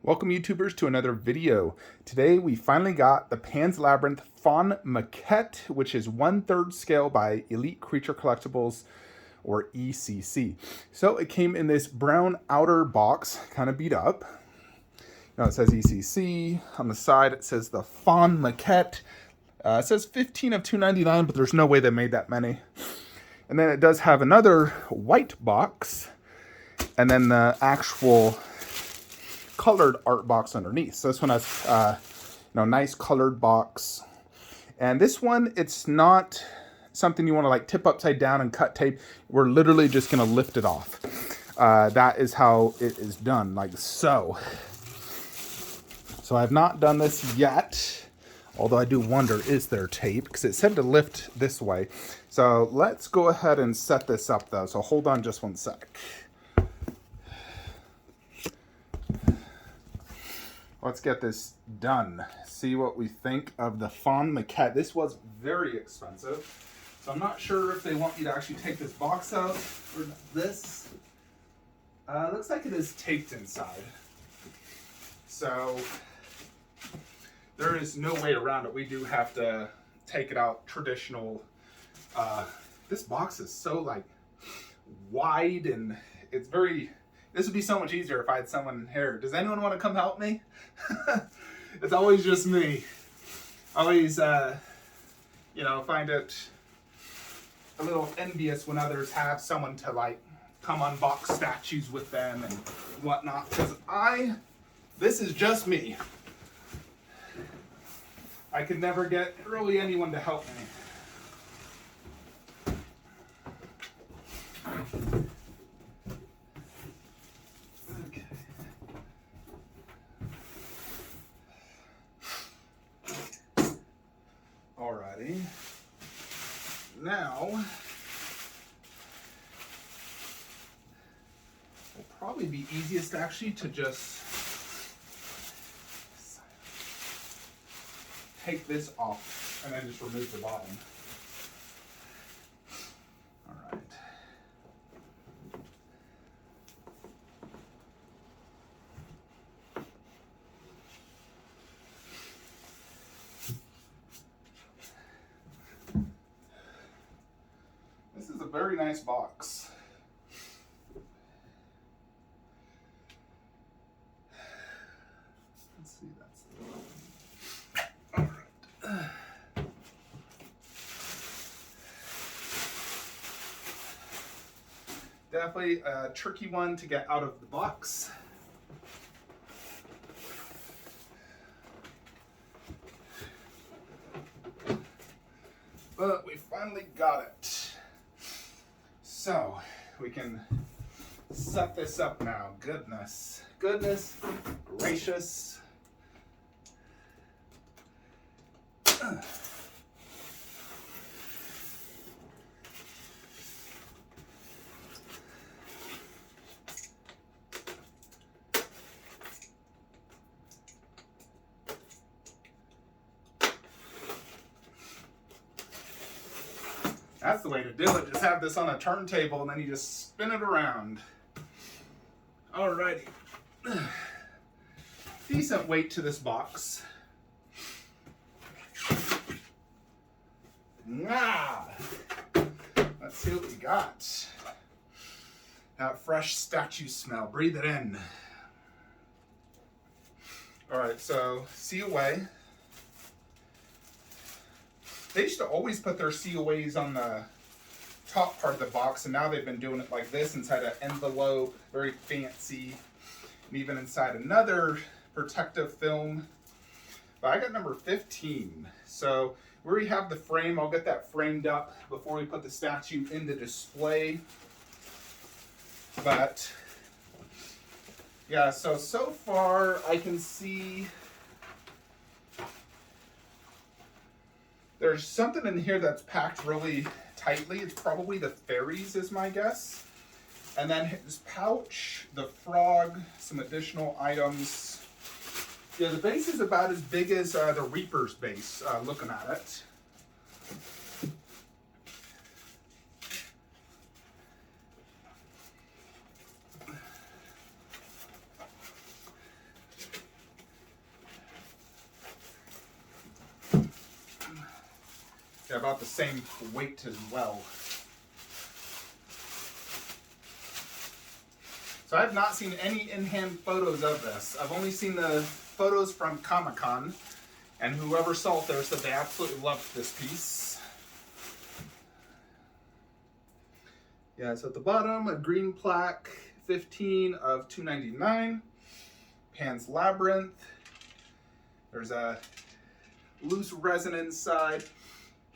Welcome YouTubers to another video. Today we finally got the Pan's Labyrinth Faun Maquette, which is 1/3 scale by Elite Creature Collectibles, or ECC. So it came in this brown outer box, kind of beat up. Now it says ECC. On the side it says the Faun Maquette. It says 15 of 299, but there's no way they made that many. And then it does have another white box, and then the actual colored art box underneath. So this one has nice colored box. And this one, it's not something you want to like tip upside down and cut tape. We're literally just going to lift it off. That is how it is done, like so. So I've not done this yet, although I do wonder, is there tape? Because it said to lift this way. So let's go ahead and set this up though. So hold on just one sec. Let's get this done. See what we think of the Faun Maquette. This was very expensive, so I'm not sure if they want me to actually take this box out or this. Looks like it is taped inside, so there is no way around it. We do have to take it out traditional. This box is so like wide, and it's very. This would be so much easier if I had someone here. Does anyone want to come help me? It's always just me. Always, find it a little envious when others have someone to like come unbox statues with them and whatnot. Because this is just me. I could never get really anyone to help me. Alrighty. Now, it'll probably be easiest actually to just take this off and then just remove the bottom. Alright. This is a very nice box. Let's see, that's the one. All right. Definitely a tricky one to get out of the box. But we finally got it. So, we can set this up now. Goodness gracious. That's the way to do it. Just have this on a turntable and then you just spin it around. Alrighty. Decent weight to this box. Let's see what we got. That fresh statue smell. Breathe it in. Alright, so COA. They used to always put their COAs on the top part of the box, and now they've been doing it like this inside an envelope, very fancy, and even inside another protective film. But I got number 15. So we already have the frame. I'll get that framed up before we put the statue in the display. But yeah, so far I can see there's something in here that's packed really tightly. It's probably the Fairies is my guess. And then his pouch, the frog, some additional items. Yeah, the base is about as big as the Reaper's base, looking at it. They're about the same weight as well. So I've not seen any in-hand photos of this. I've only seen the photos from Comic-Con, and whoever saw it there said they absolutely loved this piece. Yeah, so at the bottom, a green plaque, 15 of 299. Pan's Labyrinth. There's a loose resin inside.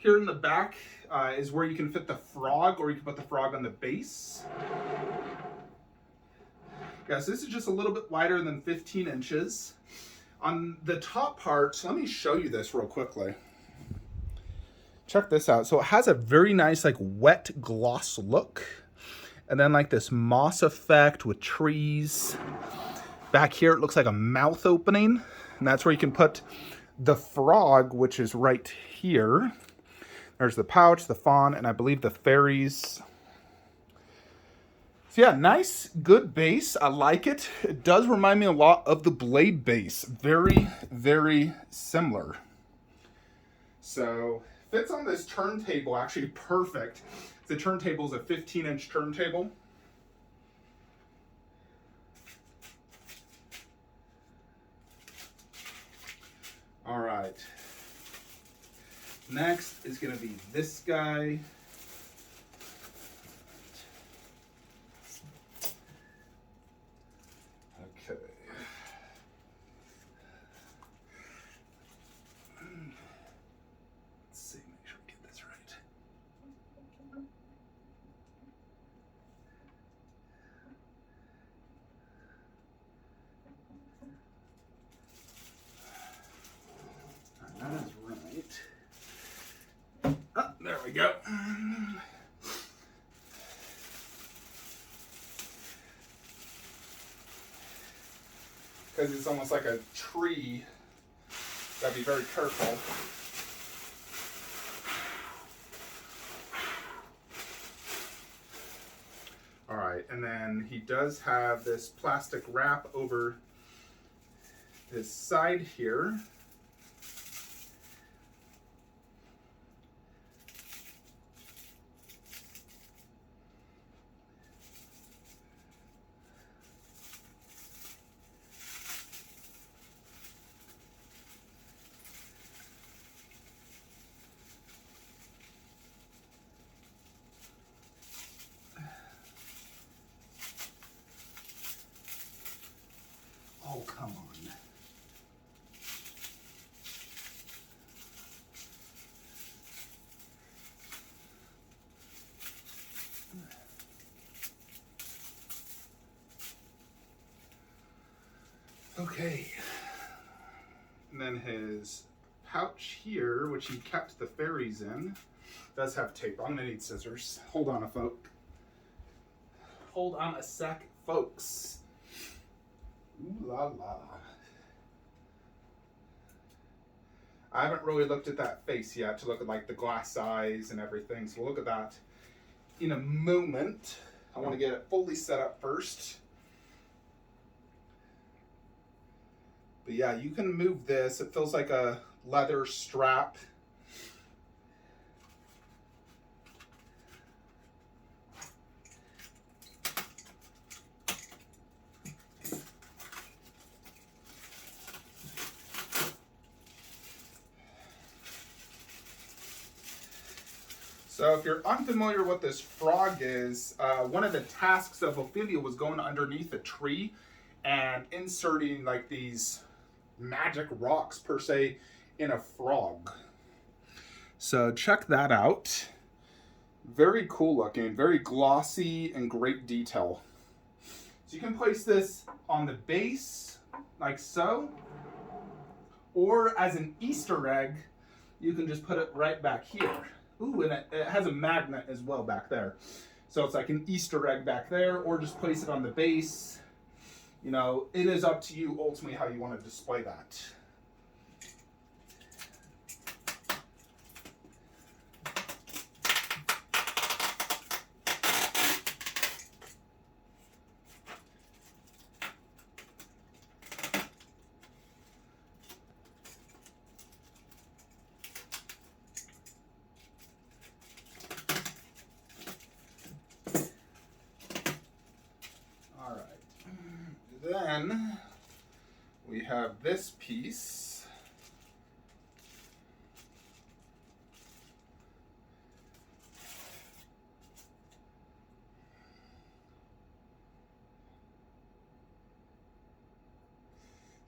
Here in the back is where you can fit the frog, or you can put the frog on the base. Yeah, so this is just a little bit wider than 15 inches. On the top part, so let me show you this real quickly. Check this out. So it has a very nice like wet gloss look. And then like this moss effect with trees. Back here it looks like a mouth opening. And that's where you can put the frog, which is right here. There's the pouch, the faun, and I believe the fairies. So yeah, nice, good base. I like it. It does remind me a lot of the Blade base. Very, very similar. So fits on this turntable actually perfect. The turntable is a 15-inch turntable. All right. Next is going to be this guy. Okay. Let's see, make sure we get this right. That is right. Oh, there we go. Because it's almost like a tree. Gotta be very careful. All right, and then he does have this plastic wrap over his side here. Oh, come on. Okay. And then his pouch here, which he kept the fairies in, does have tape. I'm gonna need scissors. Hold on Hold on a sec, folks. Ooh la la. I haven't really looked at that face yet to look at like the glass eyes and everything, so we'll look at that in a moment. I want to get it fully set up first. But yeah, you can move this. It feels like a leather strap. So if you're unfamiliar what this frog is, one of the tasks of Ophelia was going underneath a tree and inserting like these magic rocks per se in a frog. So check that out. Very cool looking, very glossy and great detail. So you can place this on the base like so, or as an Easter egg, you can just put it right back here. Ooh, and it has a magnet as well back there. So it's like an Easter egg back there, or just place it on the base. You know, it is up to you ultimately how you want to display that. then we have this piece.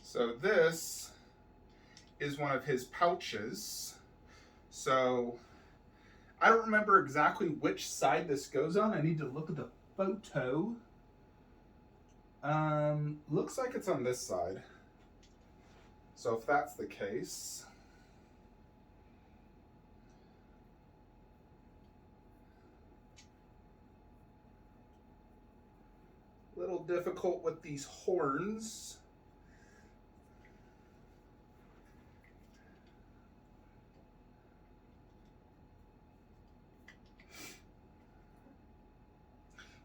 So this is one of his pouches. So I don't remember exactly which side this goes on. I need to look at the photo. Looks like it's on this side. So if that's the case, a little difficult with these horns.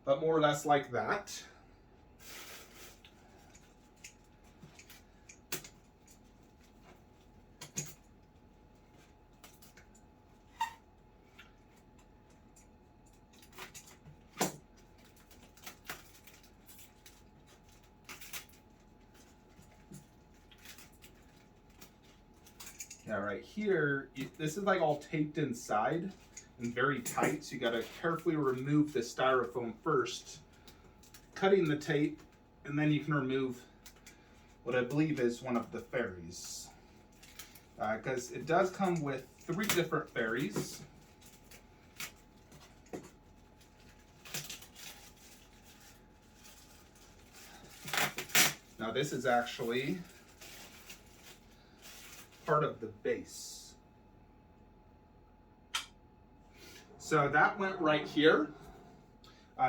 But more or less like that. Yeah, right here, this is like all taped inside and very tight, so you gotta carefully remove the styrofoam first, cutting the tape, and then you can remove what I believe is one of the fairies. Because it does come with 3 different fairies. Now this is actually part of the base. So that went right here.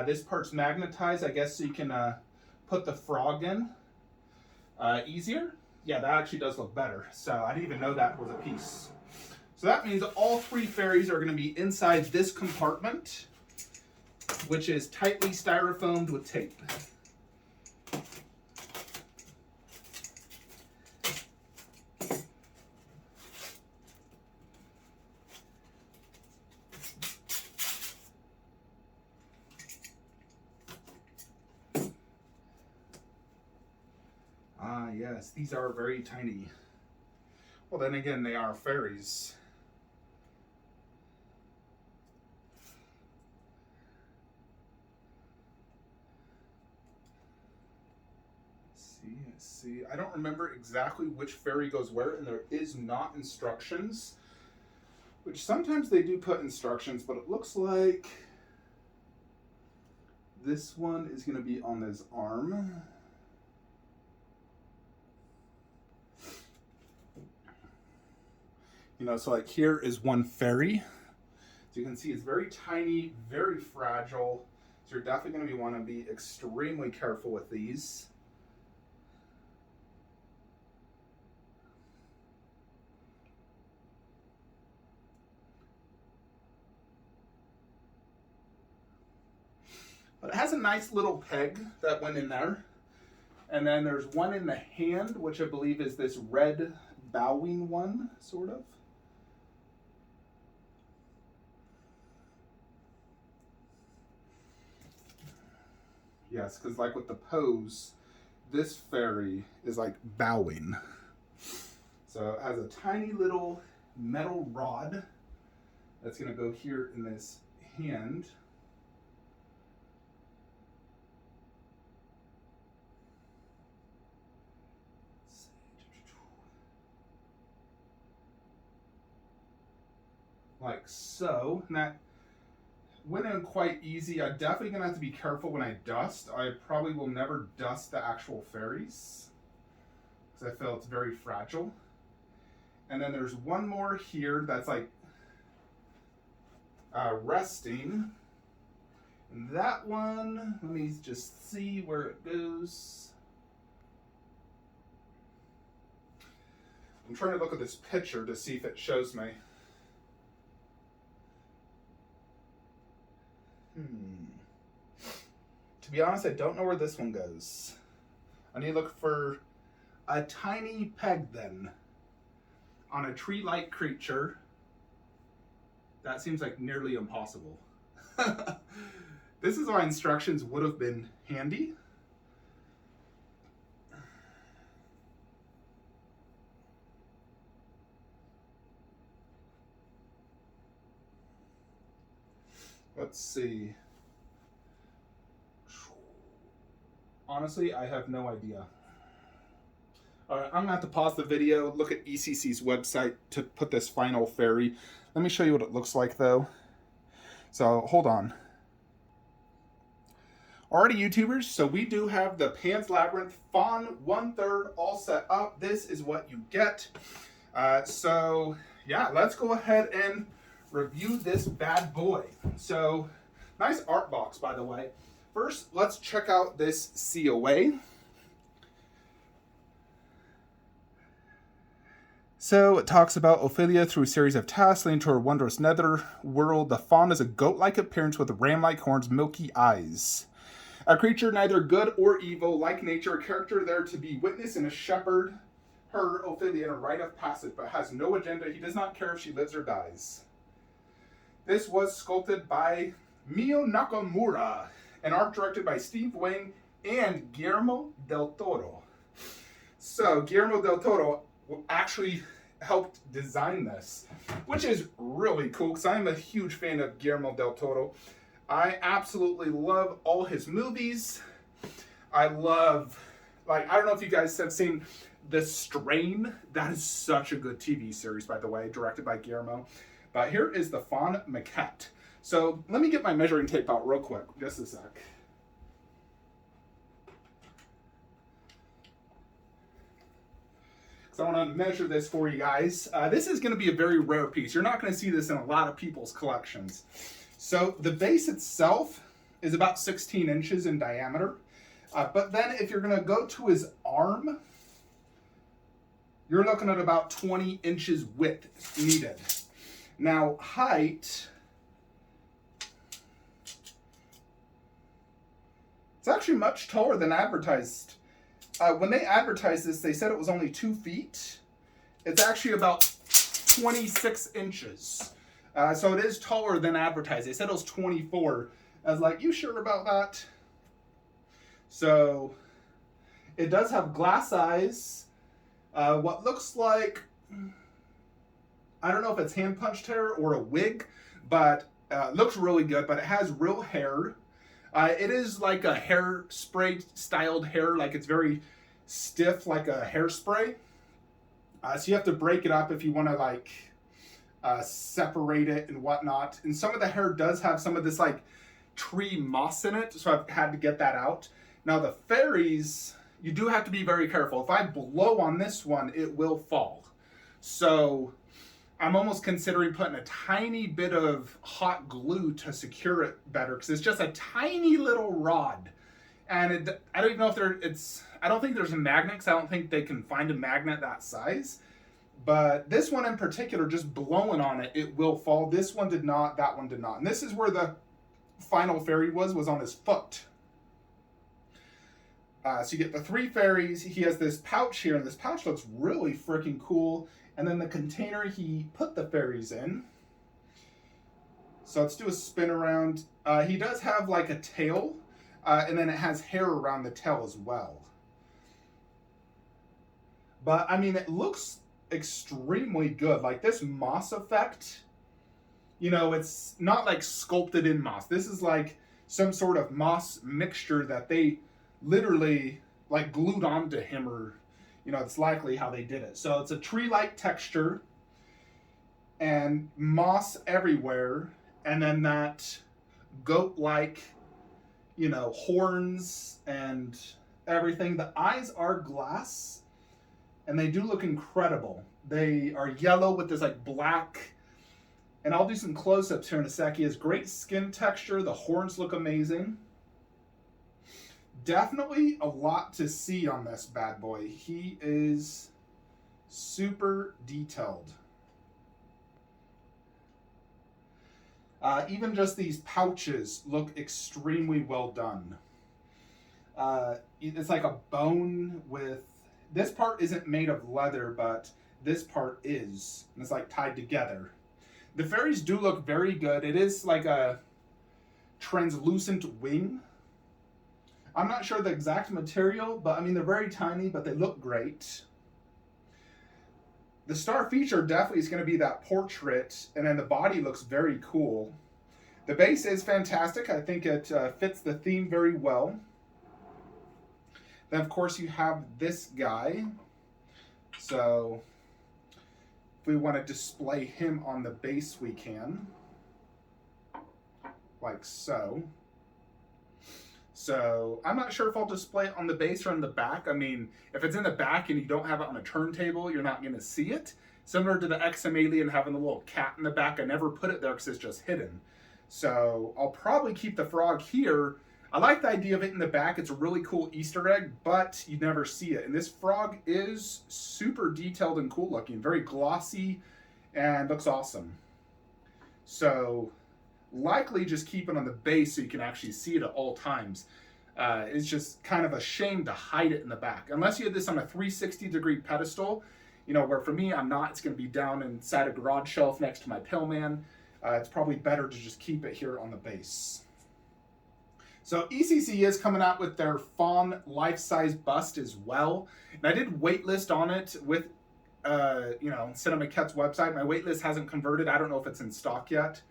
This part's magnetized, I guess, so you can put the frog in easier. Yeah, that actually does look better. So I didn't even know that was a piece. So that means all 3 fairies are going to be inside this compartment, which is tightly styrofoamed with tape. Ah, yes, these are very tiny. Well, then again, they are fairies. Let's see. I don't remember exactly which fairy goes where, and there is not instructions. Which sometimes they do put instructions, but it looks like this one is going to be on this arm. You know, so like here is one fairy. So you can see it's very tiny, very fragile. So you're definitely going to want to be extremely careful with these. But it has a nice little peg that went in there. And then there's one in the hand, which I believe is this red bowing one, sort of. Yes, because like with the pose, this fairy is like bowing. So it has a tiny little metal rod that's going to go here in this hand. Like so. And that went in quite easy. I'm definitely going to have to be careful when I dust. I probably will never dust the actual fairies, because I feel it's very fragile. And then there's one more here that's like resting. And that one, let me just see where it goes. I'm trying to look at this picture to see if it shows me. To be honest, I don't know where this one goes. I need to look for a tiny peg then on a tree-like creature. That seems like nearly impossible. This is why instructions would have been handy. Let's see. Honestly, I have no idea. All right, I'm gonna have to pause the video, look at ECC's website to put this final fairy. Let me show you what it looks like though. So hold on. Alrighty, YouTubers, so we do have the Pan's Labyrinth Faun 1/3 all set up. This is what you get. So yeah, let's go ahead and review this bad boy. So nice art box, by the way. First, let's check out this COA. So it talks about Ophelia through a series of tasks leading to her wondrous nether world. The faun is a goat-like appearance with ram-like horns, milky eyes. A creature neither good or evil, like nature, a character there to be witness and a shepherd, her, Ophelia, in a rite of passage, but has no agenda. He does not care if she lives or dies. This was sculpted by Mio Nakamura, and art directed by Steve Wang and Guillermo del Toro. So Guillermo del Toro actually helped design this, which is really cool because I'm a huge fan of Guillermo del Toro. I absolutely love all his movies. I love, I don't know if you guys have seen The Strain. That is such a good TV series, by the way, directed by Guillermo. But here is the Faun Maquette. So let me get my measuring tape out real quick, just a sec. So I want to measure this for you guys. This is going to be a very rare piece. You're not going to see this in a lot of people's collections. So the base itself is about 16 inches in diameter. But then if you're going to go to his arm, you're looking at about 20 inches width needed. Now height, it's actually much taller than advertised. When they advertised this, they said it was only 2 feet. It's actually about 26 inches. So it is taller than advertised. They said it was 24. I was like, you sure about that? So it does have glass eyes. What looks like, I don't know if it's hand punched hair or a wig, but looks really good, but it has real hair. It is like a hairspray styled hair, like it's very stiff, like a hairspray. So you have to break it up if you want to separate it and whatnot. And some of the hair does have some of this like tree moss in it, so I've had to get that out. Now the fairies, you do have to be very careful. If I blow on this one, it will fall. So I'm almost considering putting a tiny bit of hot glue to secure it better because it's just a tiny little rod. And I don't even know if I don't think there's a magnet because I don't think they can find a magnet that size. But this one in particular, just blowing on it, it will fall. This one did not, that one did not. And this is where the final fairy was on his foot. So you get the 3 fairies. He has this pouch here, and this pouch looks really freaking cool. And then the container he put the fairies in. So let's do a spin around. He does have like a tail, and then it has hair around the tail as well. But I mean, it looks extremely good. Like this moss effect, you know, it's not like sculpted in moss. This is like some sort of moss mixture that they literally like glued onto him, or you know, it's likely how they did it. So it's a tree-like texture and moss everywhere, and then that goat-like, you know, horns and everything. The eyes are glass, and they do look incredible. They are yellow with this like black, and I'll do some close-ups here in a sec. He has great skin texture. The horns look amazing. Definitely a lot to see on this bad boy. He is super detailed. Even just these pouches look extremely well done. It's like a bone with, this part isn't made of leather, but this part is, and it's like tied together. The fairies do look very good. It is like a translucent wing. I'm not sure the exact material, but I mean, they're very tiny, but they look great. The star feature definitely is going to be that portrait, and then the body looks very cool. The base is fantastic. I think it fits the theme very well. Then, of course, you have this guy. So, if we want to display him on the base, we can. Like so. So, I'm not sure if I'll display it on the base or on the back. I mean, if it's in the back and you don't have it on a turntable, you're not going to see it. Similar to the XM Alien having the little cat in the back. I never put it there because it's just hidden. So, I'll probably keep the frog here. I like the idea of it in the back. It's a really cool Easter egg, but you never see it. And this frog is super detailed and cool looking. Very glossy and looks awesome. So, likely just keep it on the base so you can actually see it at all times. It's just kind of a shame to hide it in the back. Unless you had this on a 360-degree pedestal, you know, where for me, I'm not. It's going to be down inside a garage shelf next to my Pale Man. It's probably better to just keep it here on the base. So ECC is coming out with their Faun life-size bust as well. And I did waitlist on it with, Maquette's website. My waitlist hasn't converted. I don't know if it's in stock yet.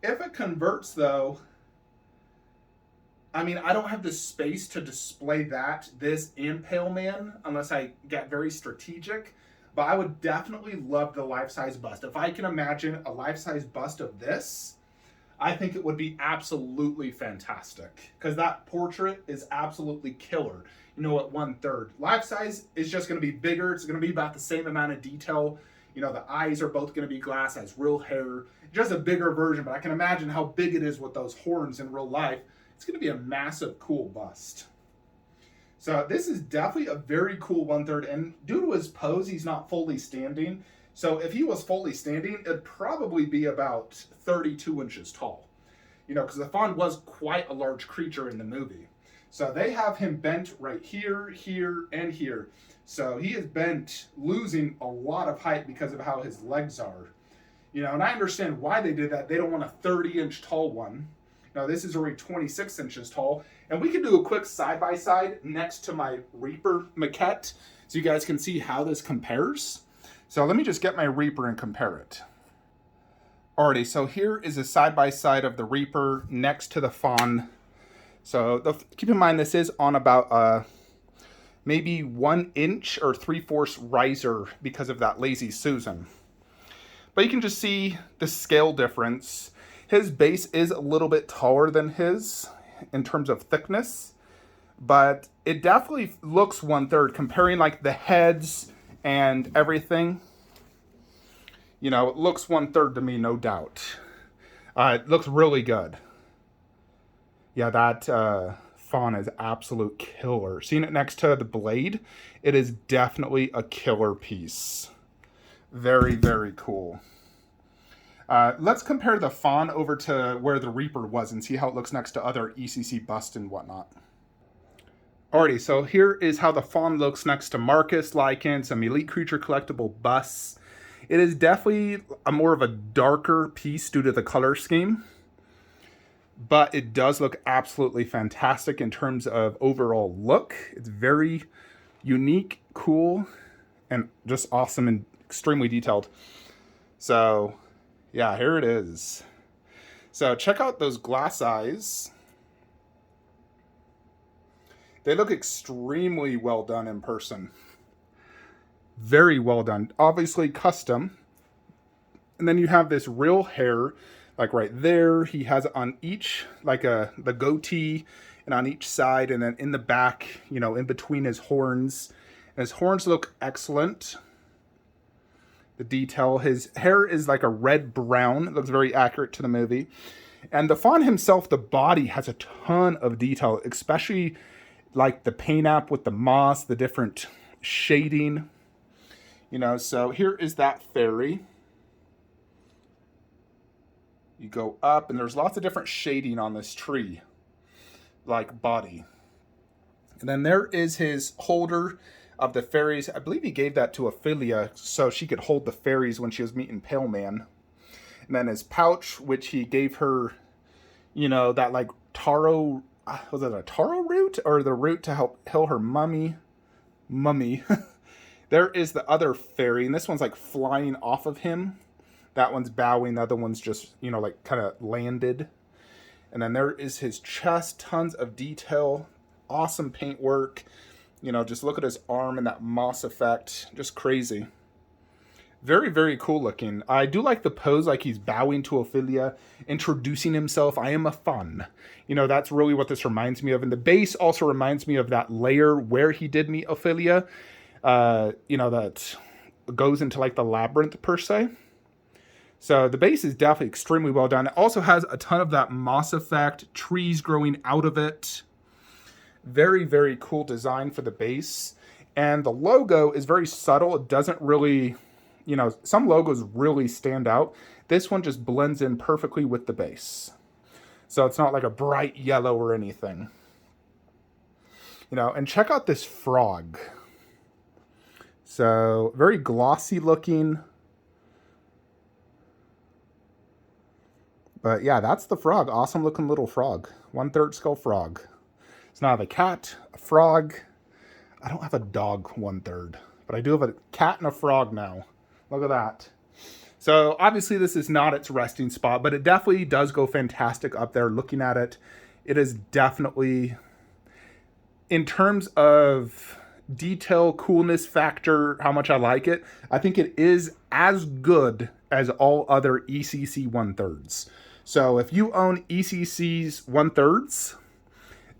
If it converts, though, I mean, I don't have the space to display this and Pale Man, unless I get very strategic. But I would definitely love the life-size bust. If I can imagine a life-size bust of this, I think it would be absolutely fantastic. Because that portrait is absolutely killer. You know, at 1/3. Life-size is just going to be bigger. It's going to be about the same amount of detail. You know, the eyes are both going to be glass, has real hair. Just a bigger version, but I can imagine how big it is with those horns in real life. It's going to be a massive, cool bust. So this is definitely a very cool 1/3, and due to his pose, he's not fully standing. So if he was fully standing, it'd probably be about 32 inches tall. You know, because the Faun was quite a large creature in the movie. So they have him bent right here, here, and here. So he is bent, losing a lot of height because of how his legs are. You know, and I understand why they did that. They don't want a 30-inch tall one. Now, this is already 26 inches tall. And we can do a quick side-by-side next to my Reaper Maquette so you guys can see how this compares. So let me just get my Reaper and compare it. Alrighty, so here is a side-by-side of the Reaper next to the Faun. So keep in mind this is on about maybe 1 inch or 3/4 riser because of that Lazy Susan. But you can just see the scale difference. His base is a little bit taller than his in terms of thickness, but it definitely looks 1/3 comparing like the heads and everything. You know, it looks 1/3 to me, no doubt. It looks really good. Yeah, that Faun is absolute killer. Seeing it next to the blade, it is definitely a killer piece. Very, very cool. Let's compare the Faun over to where the Reaper was and see how it looks next to other ECC busts and whatnot. Alrighty, so here is how the Faun looks next to Marcus, Lycan, some Elite Creature collectible busts. It is definitely a more of a darker piece due to the color scheme, but it does look absolutely fantastic in terms of overall look. It's very unique, cool, and just awesome and extremely detailed. So, yeah, here it is. So check out those glass eyes. They look extremely well done in person. Very well done. Obviously custom. And then you have this real hair, like right there. He has it on each, like the goatee, and on each side, and then in the back, you know, in between his horns. And his horns look excellent. The detail. His hair is like a red-brown. It looks very accurate to the movie. And the Faun himself, the body has a ton of detail, especially like the paint app with the moss, the different shading. You know, so here is that fairy. You go up, and there's lots of different shading on this tree, like body. And then there is his holder of the fairies. I believe he gave that to Ophelia so she could hold the fairies when she was meeting Pale Man. And then his pouch, which he gave her, you know, that like taro, was it a taro root? Or the root to help heal her mummy. There is the other fairy, and this one's like flying off of him. That one's bowing, the other one's just, you know, like kind of landed. And then there is his chest, tons of detail, awesome paint work. You know, just look at his arm and that moss effect, just crazy. Very, very cool looking. I do like the pose, like he's bowing to Ophelia, introducing himself. I am a Faun. You know, that's really what this reminds me of. And the base also reminds me of that layer where he did meet Ophelia. You know, that goes into like the labyrinth per se. So the base is definitely extremely well done. It also has a ton of that moss effect, trees growing out of it. Very, very cool design for the base. And the logo is very subtle. It doesn't really... You know, some logos really stand out. This one just blends in perfectly with the base. So it's not like a bright yellow or anything. You know, and check out this frog. So, very glossy looking. But yeah, that's the frog. Awesome looking little frog. 1/3 scale frog. It's not a cat, a frog. I don't have a dog 1/3. But I do have a cat and a frog now. Look at that. So obviously this is not its resting spot, but it definitely does go fantastic up there. Looking at it, it is definitely, in terms of detail, coolness factor, how much I like it, I think it is as good as all other ECC 1/3. So if you own ECC's 1/3,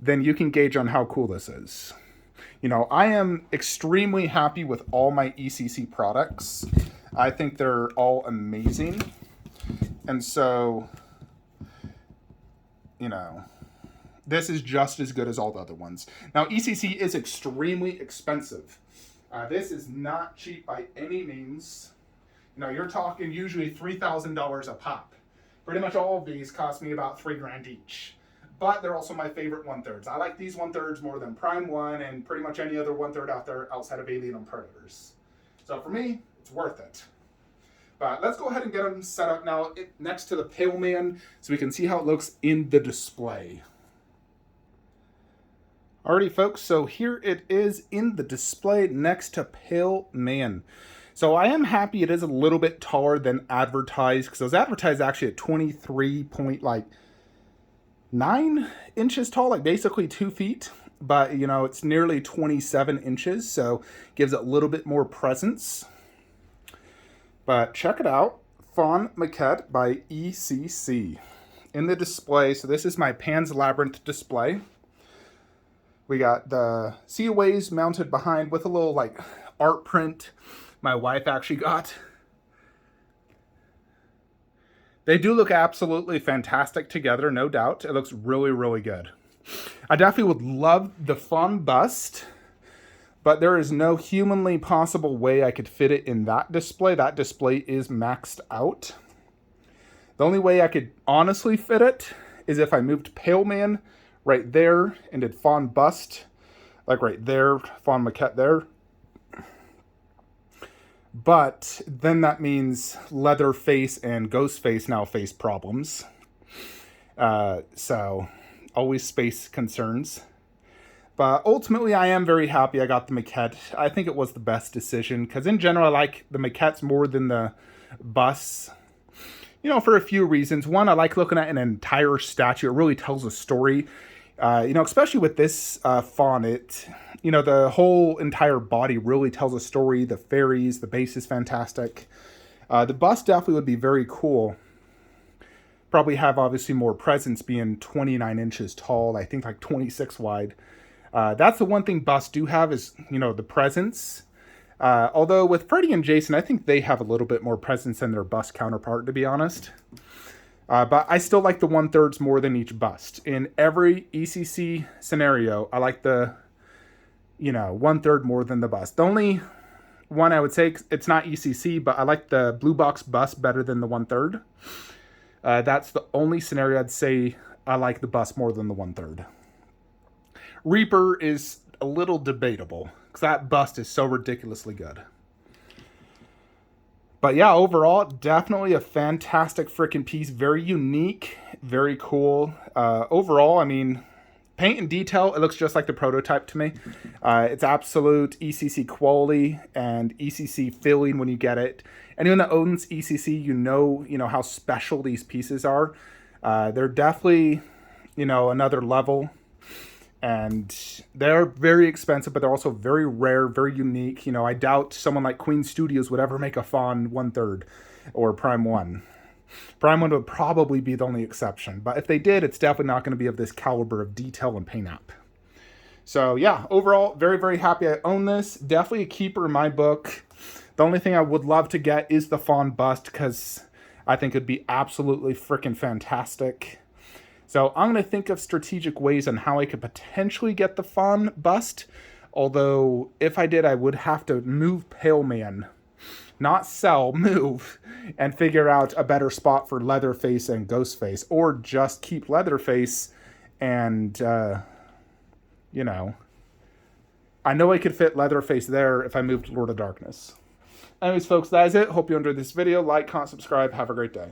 then you can gauge on how cool this is. You know, I am extremely happy with all my ECC products. I think they're all amazing. And so, you know, this is just as good as all the other ones. Now, ECC is extremely expensive. This is not cheap by any means. You know, you're talking usually $3,000 a pop. Pretty much all of these cost me about $3,000 each. But they're also my favorite 1/3. I like these 1/3 more than Prime 1 and pretty much any other 1/3 out there outside of Alien and Predators. So for me, it's worth it. But let's go ahead and get them set up now next to the Pale Man so we can see how it looks in the display. Alrighty, folks, so here it is in the display next to Pale Man. So I am happy it is a little bit taller than advertised, because it was advertised actually at 23.9 inches tall, like basically 2 feet. But, you know, it's nearly 27 inches, so gives it a little bit more presence. But check it out, Faun Maquette by ECC. In the display, so this is my Pan's Labyrinth display. We got the seaways mounted behind with a little like art print my wife actually got. They do look absolutely fantastic together, no doubt. It looks really, really good. I definitely would love the Faun bust, but there is no humanly possible way I could fit it in that display. That display is maxed out. The only way I could honestly fit it is if I moved Pale Man right there and did Faun bust, like right there, Faun Maquette there. But then that means Leatherface and Ghostface now face problems. So always space concerns. But ultimately, I am very happy I got the Maquette. I think it was the best decision, because in general, I like the Maquettes more than the busts. You know, for a few reasons. One, I like looking at an entire statue. It really tells a story. You know, especially with this Faun, you know, the whole entire body really tells a story. The fairies, the base is fantastic. The bust definitely would be very cool. Probably have obviously more presence, being 29 inches tall. I think like 26 wide. That's the one thing busts do have is, you know, the presence. Although with Freddy and Jason, I think they have a little bit more presence than their bust counterpart, to be honest. But I still like the 1/3 more than each bust. In every ECC scenario, I like the, you know, 1/3 more than the bust. The only one I would say, it's not ECC, but I like the blue box bust better than the 1/3. That's the only scenario I'd say I like the bust more than the 1/3. Reaper is a little debatable, because that bust is so ridiculously good. But yeah, overall, definitely a fantastic freaking piece. Very unique, very cool. Overall, I mean, paint and detail, it looks just like the prototype to me. It's absolute ECC quality and ECC feeling when you get it. Anyone that owns ECC, you know how special these pieces are. They're definitely, you know, another level. And they're very expensive, but they're also very rare, very unique. You know, I doubt someone like Queen Studios would ever make a Faun 1/3 or Prime 1. Prime 1 would probably be the only exception. But if they did, it's definitely not going to be of this caliber of detail and paint app. So yeah, overall, very, very happy I own this. Definitely a keeper in my book. The only thing I would love to get is the Faun bust, because I think it'd be absolutely freaking fantastic. So I'm going to think of strategic ways on how I could potentially get the Faun bust. Although, if I did, I would have to move Pale Man. Not sell, move. And figure out a better spot for Leatherface and Ghostface. Or just keep Leatherface and, you know. I know I could fit Leatherface there if I moved Lord of Darkness. Anyways, folks, that is it. Hope you enjoyed this video. Like, comment, subscribe. Have a great day.